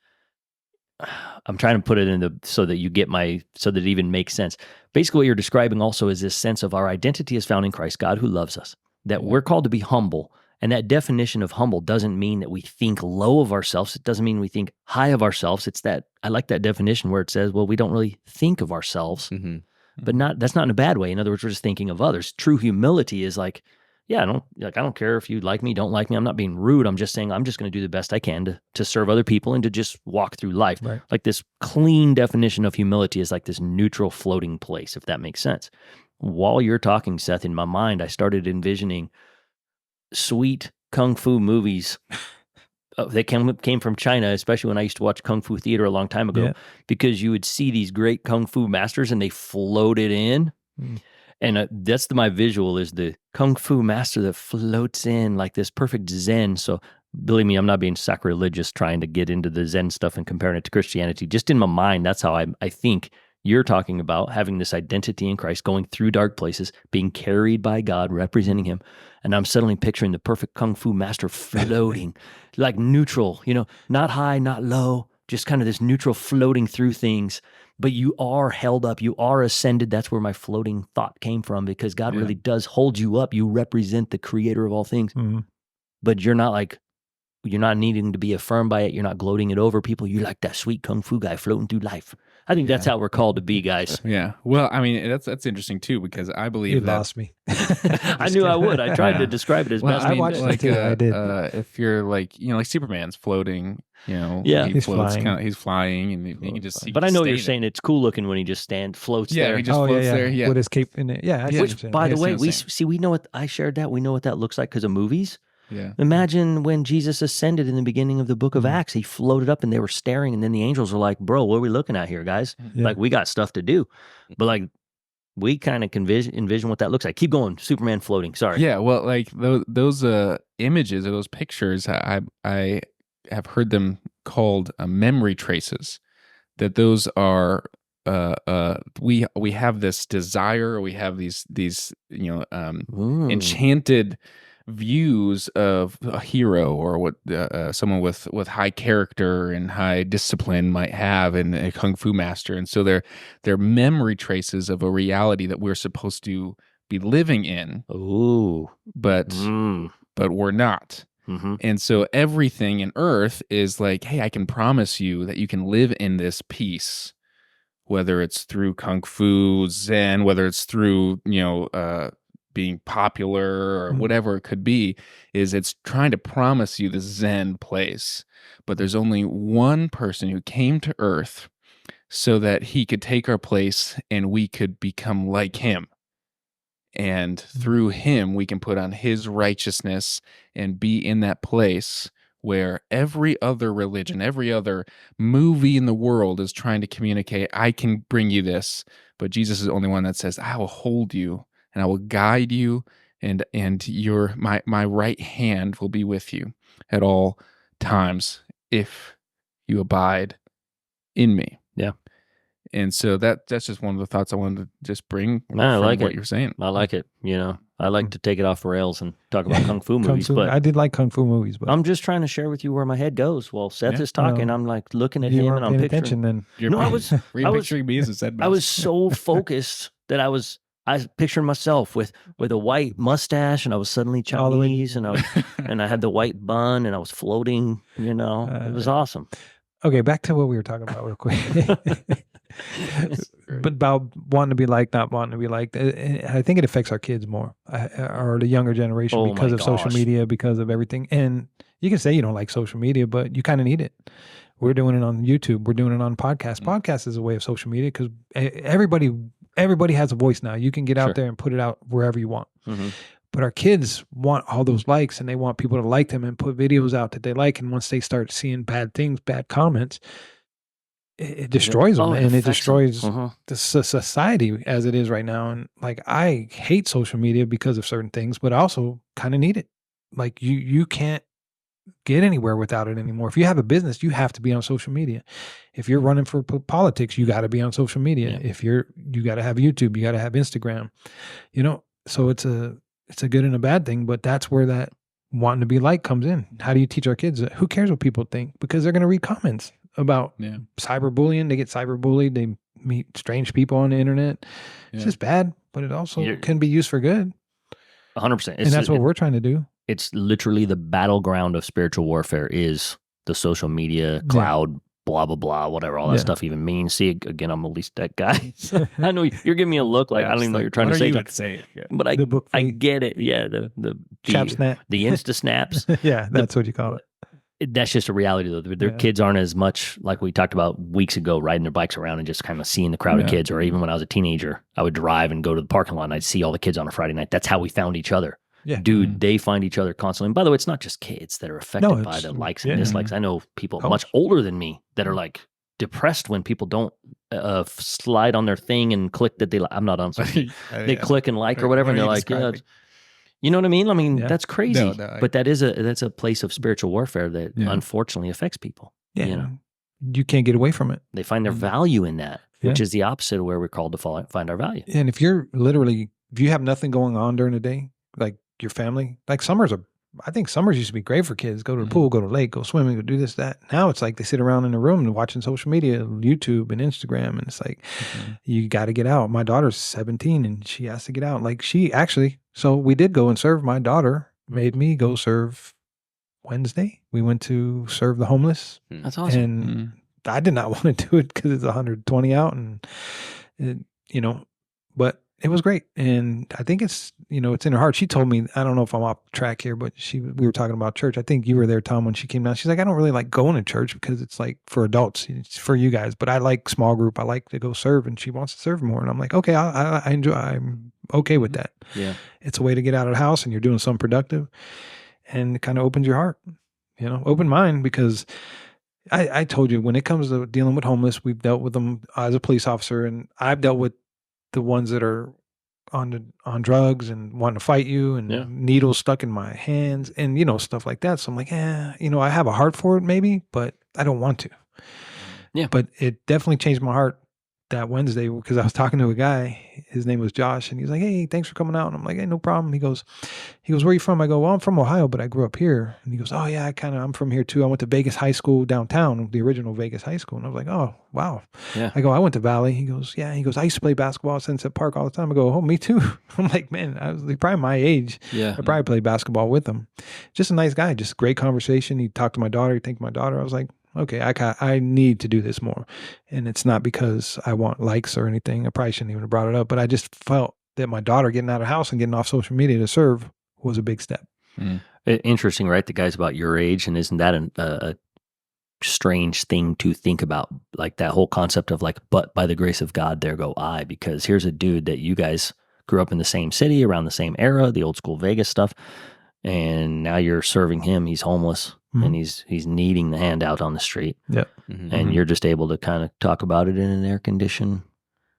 Speaker 3: I'm trying to put it so that it even makes sense. Basically, what you're describing also is this sense of our identity is found in Christ, God who loves us, that we're called to be humble. And that definition of humble doesn't mean that we think low of ourselves. It doesn't mean we think high of ourselves. It's that, I like that definition where it says, well, we don't really think of ourselves, but that's not in a bad way. In other words, we're just thinking of others. True humility is like, I don't care if you like me, don't like me. I'm not being rude. I'm just saying I'm just going to do the best I can to serve other people and to just walk through life.
Speaker 1: Right.
Speaker 3: Like, this clean definition of humility is like this neutral floating place, if that makes sense. While you're talking, Seth, in my mind, I started envisioning sweet kung fu movies. They came from China, especially when I used to watch kung fu theater a long time ago, because you would see these great kung fu masters and they floated in. And that's my visual, is the kung fu master that floats in like this perfect Zen. So believe me, I'm not being sacrilegious trying to get into the Zen stuff and comparing it to Christianity. Just in my mind, that's how I think you're talking about having this identity in Christ, going through dark places, being carried by God, representing him. And I'm suddenly picturing the perfect kung fu master floating, like neutral, not high, not low, just kind of this neutral floating through things. But you are held up, you are ascended. That's where my floating thought came from, because God really does hold you up. You represent the creator of all things. But you're not needing to be affirmed by it. You're not gloating it over people. You're like that sweet kung fu guy floating through life. I think that's how we're called to be, guys.
Speaker 2: Yeah. Well, I mean, that's interesting too, because I believe
Speaker 1: you
Speaker 2: that
Speaker 1: lost me.
Speaker 3: I knew I would. I tried to describe it as best
Speaker 1: I watched it too. I did.
Speaker 2: If you're like, like Superman's floating,
Speaker 1: he's
Speaker 2: floats,
Speaker 1: flying.
Speaker 2: He's flying, and you can just.
Speaker 3: But I know what you're saying. It's cool looking when he just floats there.
Speaker 2: Yeah, he just floats there. Yeah,
Speaker 1: with his cape in it. Yeah,
Speaker 3: Which, by the way, we know what I shared that. We know what that looks like because of movies.
Speaker 2: Yeah.
Speaker 3: Imagine when Jesus ascended in the beginning of the book of Acts, he floated up and they were staring, and then the angels were like, bro, what are we looking at here, guys?
Speaker 1: Yeah.
Speaker 3: Like, we got stuff to do. But like, we kind of envision what that looks like. Keep going. Superman floating. Sorry.
Speaker 2: Yeah, well, like those images or those pictures, I have heard them called memory traces. That those are we have this desire, we have these enchanted views of a hero or what someone with high character and high discipline might have in a kung fu master, and so they're memory traces of a reality that we're supposed to be living in.
Speaker 3: Ooh,
Speaker 2: but we're not.
Speaker 3: Mm-hmm.
Speaker 2: And so everything in earth is like, hey, I can promise you that you can live in this peace, whether it's through kung fu, Zen, whether it's through, being popular or whatever it could be, is it's trying to promise you this Zen place. But there's only one person who came to earth so that he could take our place and we could become like him. And through him, we can put on his righteousness and be in that place where every other religion, every other movie in the world is trying to communicate, I can bring you this. But Jesus is the only one that says, I will hold you and I will guide you, and my right hand will be with you at all times if you abide in me.
Speaker 3: Yeah.
Speaker 2: And so that's just one of the thoughts I wanted to just bring
Speaker 3: I like
Speaker 2: what
Speaker 3: it.
Speaker 2: you're saying.
Speaker 3: I like it. I like to take it off rails and talk about kung fu movies. But
Speaker 1: I did like kung fu movies, but
Speaker 3: I'm just trying to share with you where my head goes. While Seth is talking, I'm like looking at
Speaker 1: you
Speaker 3: him
Speaker 1: weren't
Speaker 3: and I'm
Speaker 1: paying
Speaker 3: picturing.
Speaker 1: attention then.
Speaker 3: No, I was
Speaker 2: picturing me as a Zen
Speaker 3: I was
Speaker 2: master.
Speaker 3: so focused that I was picturing myself with a white mustache, and I was suddenly Chinese, and I had the white bun, and I was floating. It was awesome.
Speaker 1: Okay, back to what we were talking about real quick. But about wanting to be liked, not wanting to be liked. I think it affects our kids more, or the younger generation, because of social media, because of everything. And you can say you don't like social media, but you kind of need it. We're doing it on YouTube. We're doing it on podcasts. Podcast is a way of social media because everybody has a voice now. You can get out there and put it out wherever you want.
Speaker 3: Mm-hmm.
Speaker 1: But our kids want all those likes, and they want people to like them and put videos out that they like. And once they start seeing bad things, bad comments, it destroys them, and it destroys the society as it is right now. And like, I hate social media because of certain things, but I also kind of need it. Like, you can't get anywhere without it anymore. If you have a business, you have to be on social media. If you're running for politics, you got to be on social media.
Speaker 3: Yeah.
Speaker 1: If you got to have YouTube, you got to have Instagram. So it's a good and a bad thing, but that's where that wanting to be liked comes in. How do you teach our kids that? Who cares what people think? Because they're going to read comments about cyberbullying. They get cyberbullied. They meet strange people on the internet. It's just bad, but it also can be used for good.
Speaker 3: 100%.
Speaker 1: And that's what we're trying to do.
Speaker 3: It's literally the battleground of spiritual warfare is the social media, cloud, blah, blah, blah, whatever all that stuff even means. See, again, I'm at least that guy. I know you're giving me a look like I don't even know what you're trying to say.
Speaker 2: What are you saying? Yeah.
Speaker 3: But I get it. Yeah, the
Speaker 1: Chap snap.
Speaker 3: The Insta snaps.
Speaker 1: Yeah, that's what you call it.
Speaker 3: That's just a reality, though. Their kids aren't as much like we talked about weeks ago, riding their bikes around and just kind of seeing the crowd of kids. Or even when I was a teenager, I would drive and go to the parking lot and I'd see all the kids on a Friday night. That's how we found each other. Yeah. Dude, they find each other constantly. And by the way, it's not just kids that are affected by the likes and dislikes. I know people much older than me that are like depressed when people don't slide on their thing and click that they like. I'm not on something. They click and like or whatever, and they're like, you know what I mean? I mean, that's crazy. But that's a place of spiritual warfare that unfortunately affects people.
Speaker 1: Yeah. You can't get away from it.
Speaker 3: They find their value in that, which is the opposite of where we're called to find our value.
Speaker 1: And if you have nothing going on during the day, like your family, like I think summers used to be great for kids. Go to the pool, go to the lake, go swimming, go do this, that. Now it's like they sit around in a room and watching social media, YouTube and Instagram. And it's like, you got to get out. My daughter's 17 and she has to get out. Like so we did go and serve. My daughter made me go serve Wednesday. We went to serve the homeless.
Speaker 3: That's awesome.
Speaker 1: And I did not want to do it because it's 120 out and, but it was great. And I think it's in her heart. She told me, I don't know if I'm off track here, but we were talking about church. I think you were there, Tom, when she came down. She's like, I don't really like going to church because it's like for adults, it's for you guys, but I like small group. I like to go serve, and she wants to serve more. And I'm like, okay, I enjoy, I'm okay with that. Yeah. It's a way to get out of the house and you're doing something productive, and it kind of opens your heart, open mind, because I told you, when it comes to dealing with homeless, we've dealt with them as a police officer, and I've dealt with the ones that are on drugs and wanting to fight you, and needles stuck in my hands, and stuff like that. So I'm like, I have a heart for it maybe, but I don't want to.
Speaker 3: Yeah.
Speaker 1: But it definitely changed my heart that Wednesday, because I was talking to a guy. His name was Josh, and he's like, "Hey, thanks for coming out." And I'm like, "Hey, no problem." He goes, "Where are you from?" I go, "Well, I'm from Ohio, but I grew up here." And he goes, "Oh yeah, I'm from here too. I went to Vegas High School downtown, the original Vegas High School." And I was like, "Oh, wow."
Speaker 3: Yeah.
Speaker 1: I go, "I went to Valley." He goes, "Yeah." He goes, "I used to play basketball at Sunset Park all the time." I go, "Oh, me too." I'm like, "Man, I was like, probably my age.
Speaker 3: Yeah.
Speaker 1: I probably played basketball with him." Just a nice guy, just great conversation. He talked to my daughter. He thanked my daughter. I was like, okay, I need to do this more. And it's not because I want likes or anything. I probably shouldn't even have brought it up, but I just felt that my daughter getting out of the house and getting off social media to serve was a big step.
Speaker 3: Interesting, right? The guy's about your age, and isn't that a strange thing to think about? Like that whole concept of like, but by the grace of God, there go I, because here's a dude that you guys grew up in the same city, around the same era, the old school Vegas stuff, and now you're serving him. He's homeless. And he's needing the handout on the street.
Speaker 1: Yep.
Speaker 3: And you're just able to kind of talk about it in an air-conditioned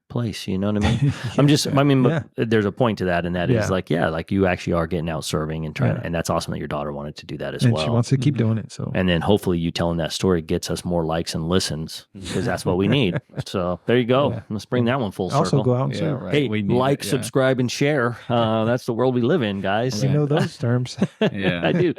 Speaker 3: place. You know what I mean? But there's a point to that, and that is like you actually are getting out serving and trying, and that's awesome that your daughter wanted to do that as well.
Speaker 1: She wants to keep doing it. So,
Speaker 3: and then hopefully you telling that story gets us more likes and listens, because that's what we need. So there you go.
Speaker 1: Yeah.
Speaker 3: Let's bring that one full circle.
Speaker 1: Also go out and serve.
Speaker 2: Right.
Speaker 3: Hey,
Speaker 2: We need
Speaker 3: like,
Speaker 2: it,
Speaker 3: subscribe, and share. That's the world we live in, guys.
Speaker 1: You know those terms.
Speaker 2: Yeah.
Speaker 3: I do,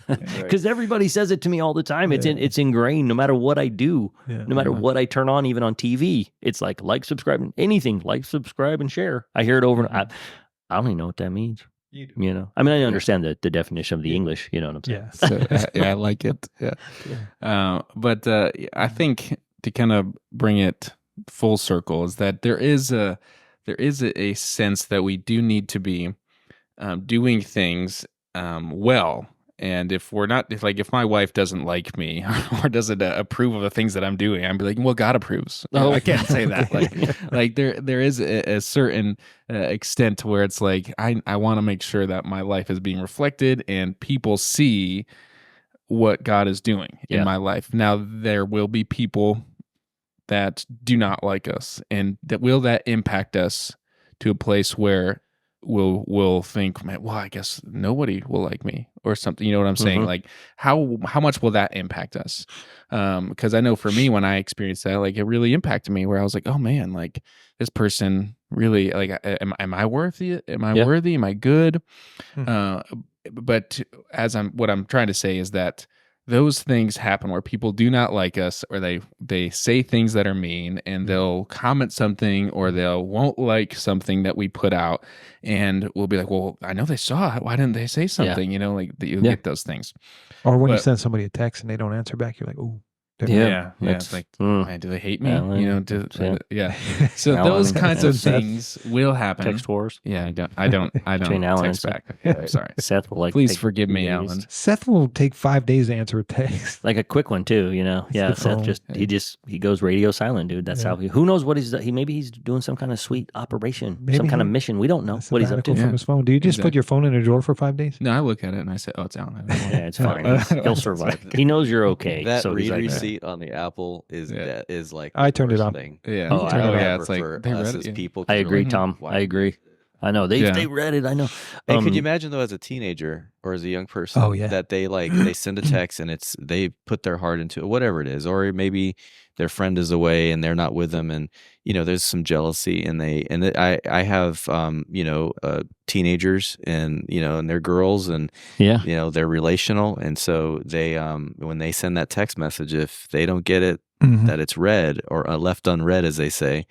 Speaker 3: because everybody says it to me all the time. It's ingrained. No matter what I do, no matter what I turn on, even on TV, it's like, subscribe, anything, subscribe, and share. I hear it over and I don't even know what that means.
Speaker 1: You do.
Speaker 3: You know, I mean, I understand the definition of the English. You know what I'm saying?
Speaker 1: Yeah.
Speaker 2: So I like it. Yeah. But I think to kind of bring it full circle is that there is a sense that we do need to be doing things well. And if my wife doesn't like me or doesn't approve of the things that I'm doing, I'd be like, well, God approves.
Speaker 3: Oh.
Speaker 2: I can't say that. Like there is a certain extent to where it's like, I want to make sure that my life is being reflected and people see what God is doing in my life. Now, there will be people that do not like us, and that impact us to a place where we'll think, man, well, I guess nobody will like me or something. You know what I'm saying? Like how much will that impact us? Because I know for me, when I experienced that, like it really impacted me, where I was like, oh man, like this person really, like, am I worthy? Am I worthy? Am I good? But what I'm trying to say is that those things happen where people do not like us, or they say things that are mean, and they'll comment something, or won't like something that we put out, and we'll be like, well, I know they saw it. Why didn't they say something? You know, like you get those things.
Speaker 1: Or when you send somebody a text and they don't answer back, you're like, ooh.
Speaker 2: It's like, man, do they hate me?
Speaker 3: Alan,
Speaker 2: you know, So those kinds of things will happen.
Speaker 3: Text wars.
Speaker 2: Yeah, I don't
Speaker 3: Between Alan
Speaker 2: text
Speaker 3: and
Speaker 2: back. Okay, I'm sorry.
Speaker 3: Seth will
Speaker 2: Please forgive me, Alan.
Speaker 1: Seth will take 5 days to answer a text.
Speaker 3: Like a quick one too, you know. Yeah, Seth he goes radio silent, dude. That's how who knows what maybe he's doing some kind of sweet operation, some kind of mission. We don't know what he's up to.
Speaker 1: From his phone. Do you just put your phone in a drawer for 5 days?
Speaker 2: No, I look at it and I say, oh, it's Alan.
Speaker 3: Yeah, it's fine. He'll survive. He knows you're okay.
Speaker 4: That
Speaker 3: so
Speaker 4: read
Speaker 3: he's like,
Speaker 4: receipt on the Apple is like
Speaker 1: I turned it
Speaker 4: worst
Speaker 1: off.
Speaker 4: thing.
Speaker 2: Yeah.
Speaker 3: Oh, yeah,
Speaker 2: it's like
Speaker 4: they read it. People,
Speaker 3: I agree,
Speaker 4: like,
Speaker 3: Tom.
Speaker 4: why
Speaker 3: I agree. I know they read it. I know.
Speaker 4: And could you imagine though, as a teenager or as a young person, that they send a text and they put their heart into it, whatever it is, or maybe their friend is away and they're not with them, and there's some jealousy, and I have teenagers, and and they're girls, and they're relational, and so they when they send that text message, if they don't get it that it's read or left unread, as they say,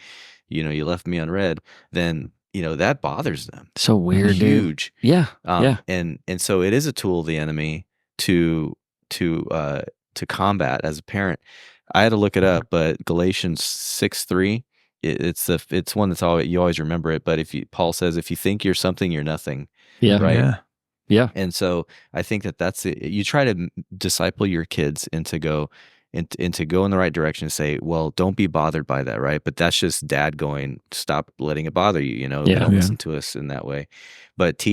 Speaker 4: you left me unread, then that bothers them.
Speaker 3: So weird,
Speaker 4: huge.
Speaker 3: Dude. Yeah.
Speaker 4: And so it is a tool of the enemy to combat as a parent. I had to look it up, but Galatians 6:3, it's one that's you always remember it. But Paul says, if you think you're something, you're nothing.
Speaker 3: Yeah.
Speaker 4: Right.
Speaker 3: Yeah.
Speaker 4: And so I think that's it. You try to disciple your kids into go in the right direction, and say, well, don't be bothered by that, right? But that's just dad going, stop letting it bother you, They don't listen to us in that way. But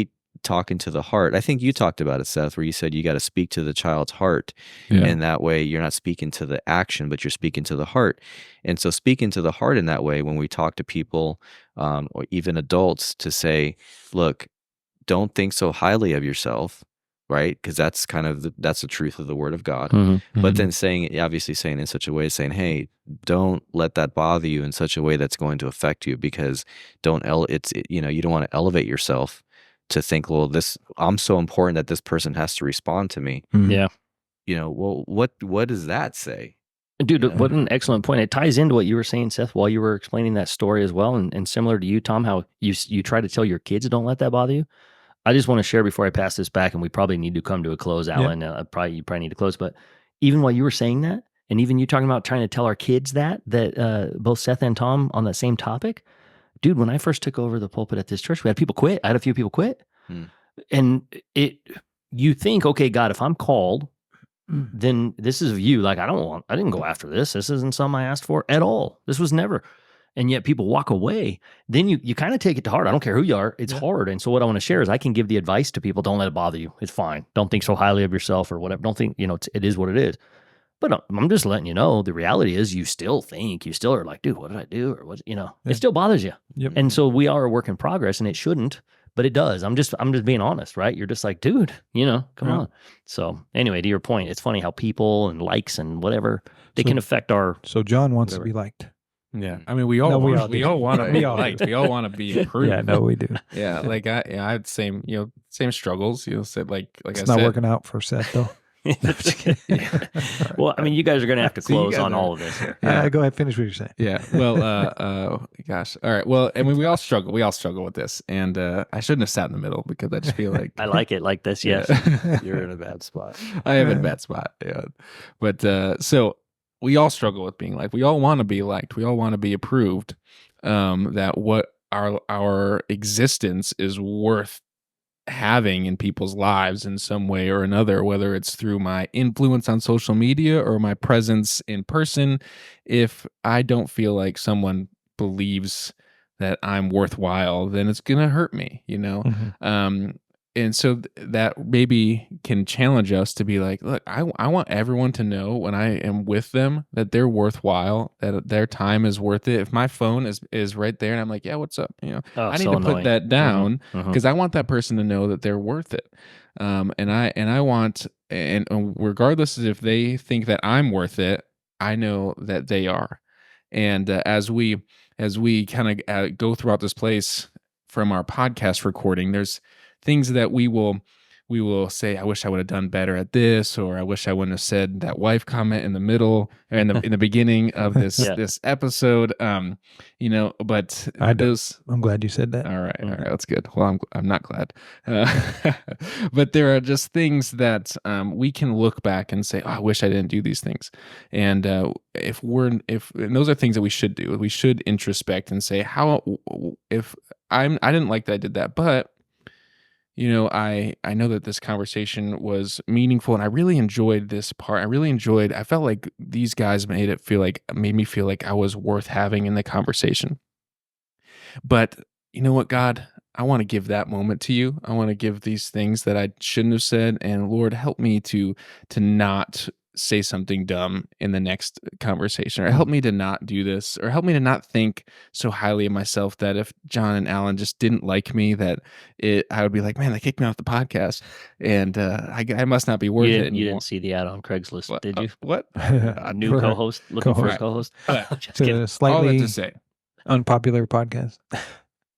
Speaker 4: talking to the heart. I think you talked about it, Seth, where you said you got to speak to the child's heart.
Speaker 2: Yeah.
Speaker 4: And that way you're not speaking to the action, but you're speaking to the heart. And so speaking to the heart in that way, when we talk to people, or even adults, to say, look, don't think so highly of yourself, right? Because that's kind of that's the truth of the Word of God. But then obviously saying in such a way, saying, hey, don't let that bother you in such a way that's going to affect you, because you don't want to elevate yourself to think, well, I'm so important that this person has to respond to me.
Speaker 3: Yeah.
Speaker 4: Well, what does that say?
Speaker 3: Dude, what an excellent point. It ties into what you were saying, Seth, while you were explaining that story as well. And similar to you, Tom, how you try to tell your kids don't let that bother you. I just want to share before I pass this back, and we probably need to come to a close, Alan. You probably need to close. But even while you were saying that, and even you talking about trying to tell our kids that both Seth and Tom on that same topic, dude, when I first took over the pulpit at this church, we had people quit. I had a few people quit. And you think, okay, God, if I'm called, then this is of you. Like, I didn't go after this. This isn't something I asked for at all. This was never. And yet people walk away. Then you kind of take it to heart. I don't care who you are. It's hard. And so what I want to share is I can give the advice to people. Don't let it bother you. It's fine. Don't think so highly of yourself or whatever. Don't think, it is what it is. But I'm just letting you know, the reality is you still are like, dude, what did I do? Or what, it still bothers you.
Speaker 1: Yep.
Speaker 3: And so we are a work in progress, and it shouldn't, but it does. I'm just being honest, right? You're just like, dude, come on. So anyway, to your point, it's funny how people and likes and whatever, they can affect our.
Speaker 1: So John wants to be liked.
Speaker 2: Yeah, I mean, we all want to be liked. We all want to be approved.
Speaker 1: Yeah, no, we do.
Speaker 2: Yeah, like I had same struggles. Said like
Speaker 1: it's
Speaker 2: I
Speaker 1: not
Speaker 2: said,
Speaker 1: working out for Seth though.
Speaker 3: Well, I mean, you guys are going to have to close on all of this here.
Speaker 1: Go ahead, finish what you're saying.
Speaker 2: Yeah. Well, gosh. All right. Well, I mean, we all struggle. We all struggle with this, and I shouldn't have sat in the middle because I just feel like
Speaker 3: I like it like this. Yes,
Speaker 4: You're in a bad spot.
Speaker 2: I am in a bad spot. Yeah. But so we all struggle with being liked. We all want to be liked. We all want to be approved. That what our existence is worth having in people's lives in some way or another, whether it's through my influence on social media or my presence in person. If I don't feel like someone believes that I'm worthwhile, then it's gonna hurt me, And so that maybe can challenge us to be like, look, I want everyone to know when I am with them that they're worthwhile, that their time is worth it. If my phone is right there and I'm like, yeah, what's up? I need to put that down because I want that person to know that they're worth it. And I want, and regardless of if they think that I'm worth it, I know that they are. And as we kind of go throughout this place from our podcast recording, there's things that we will say, I wish I would have done better at this, or I wish I wouldn't have said that wife comment in the middle or in the beginning of this this episode. But
Speaker 1: I'm glad you said that.
Speaker 2: All right, that's good. Well, I'm not glad, but there are just things that we can look back and say, oh, I wish I didn't do these things. And and those are things that we should do. We should introspect and say, if I didn't like that I did that, but I know that this conversation was meaningful, and I really enjoyed this part. I felt like these guys made me feel like I was worth having in the conversation. But you know what, God, I want to give that moment to you. I want to give these things that I shouldn't have said, and Lord, help me to not say something dumb in the next conversation, or help me to not do this, or help me to not think so highly of myself that if John and Alan just didn't like me, that I would be like, man, they kicked me off the podcast, and I must not be worth it anymore.
Speaker 3: You didn't see the ad on Craigslist, did you?
Speaker 2: What?
Speaker 3: A new co-host looking for a co-host.
Speaker 1: Just kidding. Slightly
Speaker 2: all that to say,
Speaker 1: unpopular podcast.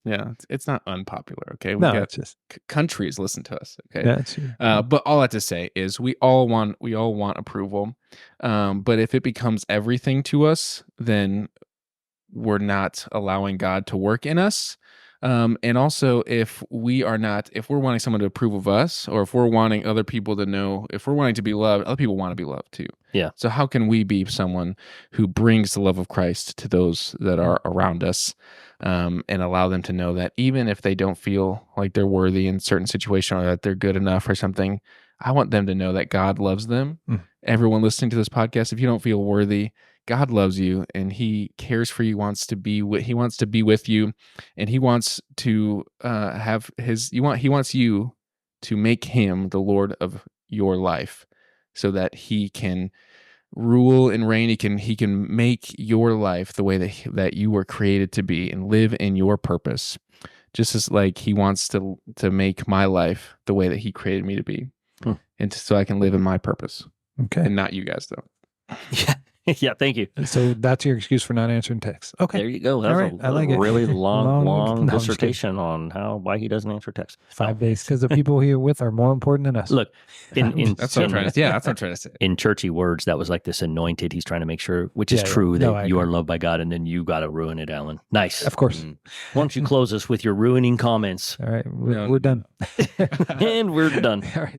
Speaker 2: Yeah, it's not unpopular. Okay,
Speaker 1: it's just
Speaker 2: countries listen to us. Okay,
Speaker 1: that's
Speaker 2: but all that to say is we all want approval. But if it becomes everything to us, then we're not allowing God to work in us. And also, if we're wanting someone to approve of us, or if we're wanting other people to know, if we're wanting to be loved, other people want to be loved too.
Speaker 3: Yeah.
Speaker 2: So how can we be someone who brings the love of Christ to those that are around us, and allow them to know that even if they don't feel like they're worthy in certain situation, or that they're good enough or something, I want them to know that God loves them. Everyone listening to this podcast, if you don't feel worthy, God loves you and he cares for you, he wants to be with you, and he wants to he wants you to make him the Lord of your life so that he can rule and reign. He can make your life the way that you were created to be and live in your purpose. Just as like he wants to make my life the way that he created me to be. And so I can live in my purpose.
Speaker 1: Okay.
Speaker 2: And not you guys though.
Speaker 3: Yeah. Yeah, thank you.
Speaker 1: So that's your excuse for not answering texts. Okay.
Speaker 3: There you go. That's
Speaker 1: All right. I like it.
Speaker 3: really long
Speaker 1: No, I'm just
Speaker 3: dissertation on why he doesn't answer text.
Speaker 1: 5 days, because the people here with are more important than us.
Speaker 3: Look, in
Speaker 2: That's what I'm trying to say. Yeah, that's what I'm trying to say.
Speaker 3: in churchy words, that was like this anointed. He's trying to make sure, which is
Speaker 1: Yeah,
Speaker 3: true,
Speaker 1: no,
Speaker 3: that
Speaker 1: I
Speaker 3: you are
Speaker 1: agree.
Speaker 3: loved by God, and then you got to ruin it, Alan. Nice.
Speaker 1: Of course.
Speaker 3: Why don't you close us with your ruining comments?
Speaker 1: All right.
Speaker 2: No.
Speaker 1: We're done.
Speaker 3: And we're done.
Speaker 1: All right.